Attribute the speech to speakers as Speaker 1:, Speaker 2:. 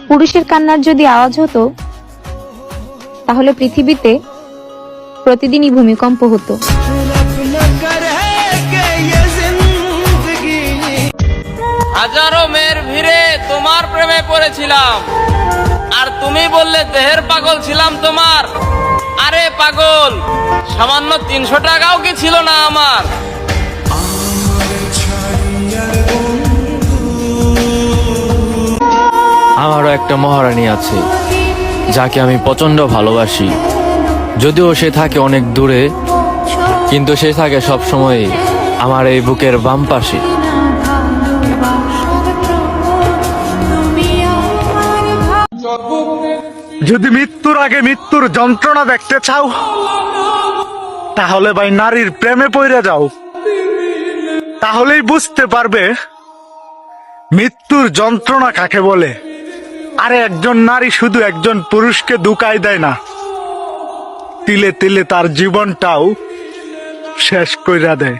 Speaker 1: পুরুষের কান্নার যদি আওয়াজ হতো তাহলে পৃথিবীতে প্রতিদিনই ভূমিকম্প হতো।
Speaker 2: হাজারো মেয়ের ভিড়ে তোমার প্রেমে পড়েছিলাম, আর তুমি বললে দেহের পাগল ছিলাম তোমার। আরে পাগল, সামান্য 300 টাকাও কি ছিল না আমার?
Speaker 3: আমারও একটা মহারানী আছে যাকে আমি প্রচন্ড ভালোবাসি। যদিও সে থাকে অনেক দূরে, কিন্তু সে থাকে সবসময় আমার এই বুকের বাম পাশে।
Speaker 4: যদি মৃত্যুর আগে মৃত্যুর যন্ত্রণা দেখতে চাও, তাহলে ভাই নারীর প্রেমে পড়ে যাও। তাহলেই বুঝতে পারবে মৃত্যুর যন্ত্রণা কাকে বলে। আরে একজন নারী শুধু একজন পুরুষকে ধোঁকায় দেয় না, তিলে তিলে তার জীবনটাও শেষ কইরা দেয়।